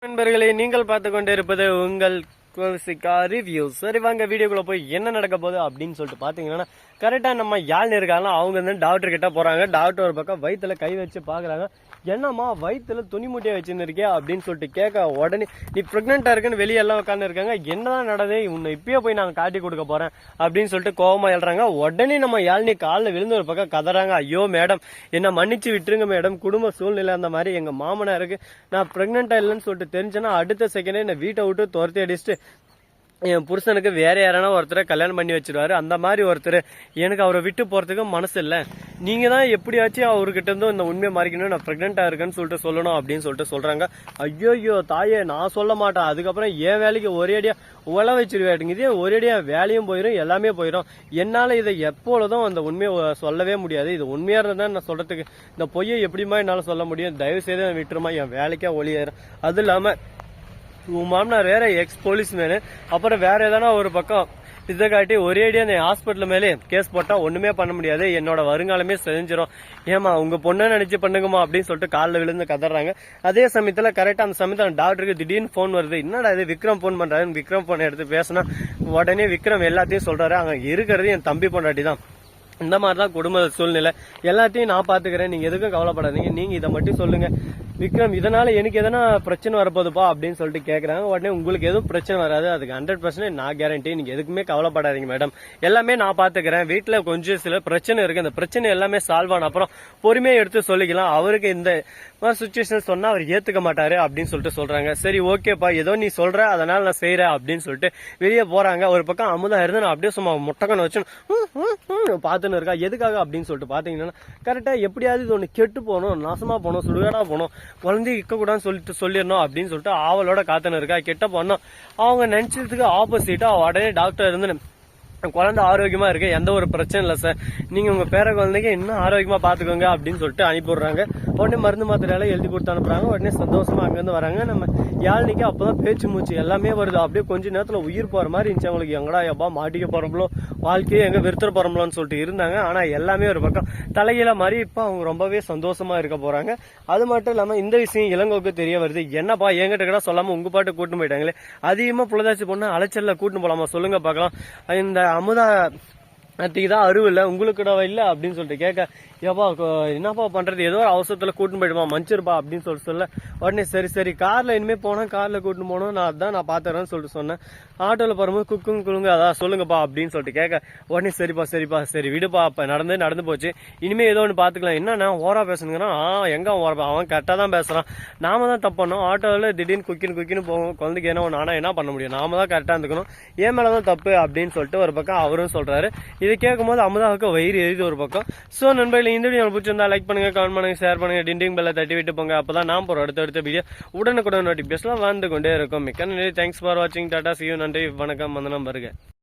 நண்பர்களே, நீங்கள் பார்த்து கொண்டு இருப்பது உங்கள் கோசிகா ரிவ்யூ. சரி வாங்க வீடியோக்குள்ள போய் என்ன நடக்க போகுது அப்படின்னு சொல்லிட்டு பாத்தீங்கன்னா, கரெக்டா நம்ம யாழ்னு இருக்காங்க. அவங்க வந்து டாக்டர் கிட்ட போறாங்க. டாக்டர் ஒரு பக்கம் வயிற்றுல கை வச்சு பாக்குறாங்க. என்னம்மா வயிற்றுல துணி மூட்டையை வச்சுன்னு இருக்கே அப்படின்னு சொல்லிட்டு கேட்க, உடனே நீ பிரெக்னெண்டா இருக்குன்னு வெளியெல்லாம் உட்காந்து இருக்காங்க. என்னதான் நடந்தது, உன்னை இப்பயே போய் நாங்க காட்டி கொடுக்க போறேன் அப்படின்னு சொல்லிட்டு கோவமா எழுறாங்க. உடனே நம்ம யாழ்னி காலில் விழுந்து ஒரு பக்கம் கதறாங்க. ஐயோ மேடம், என்ன மன்னிச்சு விட்டுருங்க மேடம், குடும்ப சூழ்நிலை அந்த மாதிரி, எங்க மாமனாருக்கு நான் பிரெக்னெண்டா இல்லைன்னு சொல்லிட்டு தெரிஞ்சேன்னா அடுத்த செகண்டே என்ன வீட்டை விட்டு துரத்தி அடிச்சுட்டு என் புருஷனுக்கு வேற யாரானா ஒருத்தரை கல்யாணம் பண்ணி வச்சிருவாரு. அந்த மாதிரி ஒருத்தர் எனக்கு அவரை விட்டு போறதுக்கு மனசு இல்லை. நீங்க தான் எப்படியாச்சும் அவர்கிட்ட இருந்தும் இந்த உண்மையை மாறிக்கணும், நான் பிரெக்னெண்டா இருக்கேன்னு சொல்லிட்டு சொல்லணும் அப்படின்னு சொல்லிட்டு சொல்றாங்க. ஐயோ தாயே, நான் சொல்ல மாட்டேன். அதுக்கப்புறம் என் வேலைக்கு ஒரேடியா உழ வச்சிருவேன். இதே ஒரேடியா வேலையும் போயிடும், எல்லாமே போயிடும். என்னால இதை எப்பொழுதும் அந்த உண்மையை சொல்லவே முடியாது. இது உண்மையா இருந்தா நான் சொல்றதுக்கு, இந்த பொய்யை எப்படிமா என்னால சொல்ல முடியும்? தயவு செய்து விட்டுருமா, என் வேலைக்கே ஒளியேறும். அது இல்லாம உன் மாமனார் வேற எக்ஸ் போலீஸ் மேனு, அப்புறம் வேற எதனா ஒரு பக்கம் இதை காட்டி ஒரேடியா அந்த ஹாஸ்பிட்டல் மேலே கேஸ் போட்டா ஒண்ணுமே பண்ண முடியாது, என்னோட வருங்காலமே செஞ்சிடும். ஏமா உங்க பொண்ணை நினைச்சு பண்ணுங்கம்மா அப்படின்னு சொல்லிட்டு காலில் விழுந்து கதறாங்க. அதே சமயத்துல கரெக்டா அந்த சமயத்துல டாக்டருக்கு திடீர்னு போன் வருது. என்னடா இது, விக்ரம் போன் பண்றாரு. விக்ரம் போன் எடுத்து பேசினா உடனே விக்ரம் எல்லாத்தையும் சொல்றாரு. அங்க இருக்கிறது என் தம்பி பொண்டாட்டி தான். இந்த மாதிரிதான் குடும்ப சூழ்நிலை, எல்லாத்தையும் நான் பாத்துக்கிறேன், நீங்க எதுக்கும் கவலைப்படாதீங்க, நீங்க இதை மட்டும் சொல்லுங்க விக்ரம், இதனால எனக்கு எதனா பிரச்சனை வரப்போகுதுப்பா அப்படின்னு சொல்லிட்டு கேட்கறாங்க. உடனே உங்களுக்கு எதுவும் பிரச்சனை வராது, அதுக்கு 100% நான் கேரண்டி, நீங்க எதுக்குமே கவலைப்படாதீங்க மேடம், எல்லாமே நான் பாத்துக்கிறேன். வீட்டுல கொஞ்சம் சில பிரச்சனை இருக்கு, அந்த பிரச்சனை எல்லாமே சால்வ் ஆன அப்புறம் பொறுமையா எடுத்து சொல்லிக்கலாம். அவருக்கு இந்த சுச்சுவேஷன் சொன்னா அவர் ஏத்துக்க மாட்டாரு அப்படின்னு சொல்லிட்டு சொல்றாங்க. சரி ஓகேப்பா, ஏதோ நீ சொல்ற அதனால நான் செய்யறேன் அப்படின்னு சொல்லிட்டு வெளியே போறாங்க. ஒரு பக்கம் அமுதா இருந்து நான் அப்படியே சும்மா முட்டக்கன்னு வச்சு பாத்துன்னு இருக்கா. எதுக்காக அப்படின்னு சொல்லிட்டு பாத்தீங்கன்னா, கரெக்டா எப்படியாவது இது ஒண்ணு கெட்டு போகணும், நாசமா போகணும், சுடுகாடா போகணும், குழந்தை இருக்க கூடாதுன்னு சொல்லிட்டு சொல்லிடணும் அப்படின்னு சொல்லிட்டு ஆவலோட காத்துன்னு இருக்கா. கெட்ட போனோம் அவங்க நினைச்சதுக்கு ஆப்போசிட்டா உடனே டாக்டர் இருந்து, குழந்தை ஆரோக்கியமா இருக்கு, எந்த ஒரு பிரச்சனை இல்லை சார், நீங்க உங்க பேர குழந்தைங்க இன்னும் ஆரோக்கியமா பாத்துக்கோங்க அப்படின்னு சொல்லிட்டு அனுப்பிடுறாங்க. உடனே மருந்து மாத்திரையால எழுதி கொடுத்து அனுப்புறாங்க. உடனே சந்தோஷமா அங்கிருந்து வராங்க. நம்ம யாழ்னிக்கு அப்பதான் பேச்சு மூச்சு எல்லாமே வருது. அப்படியே கொஞ்ச நேரத்துல உயிர் போற மாதிரி இருந்துச்சு அவங்களுக்கு. எங்கடா எப்பா மாட்டிக்க போறோம்லோ, வாழ்க்கையை எங்க விருத்துற போறோம்லோன்னு சொல்லிட்டு இருந்தாங்க. ஆனா எல்லாமே ஒரு பக்கம் தலைகீழ மாதிரி இப்ப அவங்க ரொம்பவே சந்தோஷமா இருக்க போறாங்க. அது மட்டும் இல்லாம இந்த விஷயம் இளங்கோக்கு தெரிய வருது. என்னப்பா என்கிட்ட கூட சொல்லாம உங்க பாட்டு கூட்டு போயிட்டாங்களே, அதிகமா புலதாச்சி பொண்ணு அலைச்சல்ல கூட்டு போலாமா சொல்லுங்க பாக்கலாம். இந்த அமுதா தான் அருவு இல்லை, உங்களுக்கு இல்லை அப்படின்னு சொல்லிட்டு கேட்க, ஏப்பா என்னப்பா பண்றது, ஏதோ ஒரு அவசரத்துல கூட்டின்னு போயிடுமா, மன்னிச்சிருப்பா அப்படின்னு சொல்ல உடனே சரி சரி கார்ல இனிமே போனா கார்ல கூட்டின்னு போனோம், நான் அதான் நான் பாத்துறேன்னு சொல்லிட்டு சொன்னேன். ஆட்டோல போகும்போது குக்குங்க குழுங்க அதான் சொல்லுங்கப்பா அப்படின்னு சொல்லிட்டு கேட்க, உடனே சரிப்பா சரி விடுப்பா, அப்ப நடந்து போச்சு, இனிமே ஏதோ ஒன்று பாத்துக்கலாம். என்னன்னா ஓரா பேசணுங்கன்னா, எங்க ஓரப்பா, அவன் கரெக்டா தான் பேசுறான், நாம தான் தப்பு பண்ணோம். ஆட்டோல திடீர்னு குக்கின்னு போவோம், குழந்தைக்கு என்ன ஒன்று, ஆனா என்ன பண்ண முடியும், நாம தான் கரெக்டா இருந்துக்கணும், ஏன் மேலதான் தப்பு அப்படின்னு சொல்லிட்டு ஒரு பக்கம் அவரும் சொல்றாரு. இதை கேட்கும் போது அமுதாவுக்கு வயிறு எழுதி ஒரு பக்கம். சோ நண்பர்களே, இந்த வீடியோ பிடிச்சிருந்தா லைக் பண்ணுங்க, கமெண்ட் பண்ணுங்க, ஷேர் பண்ணுங்க, டிண்டிங் பெல்ல தட்டி விட்டு போங்க. அப்பதான் நான் போற அடுத்த வீடியோ உடனுக்குடன் நோட்டிபிகேஷன் வந்து கொண்டே இருக்கும். மிக்க நன்றி, தேங்க்ஸ் ஃபார் வாட்சிங், டாடா, see you, நன்றி, வணக்கம், வந்தனம், வருக.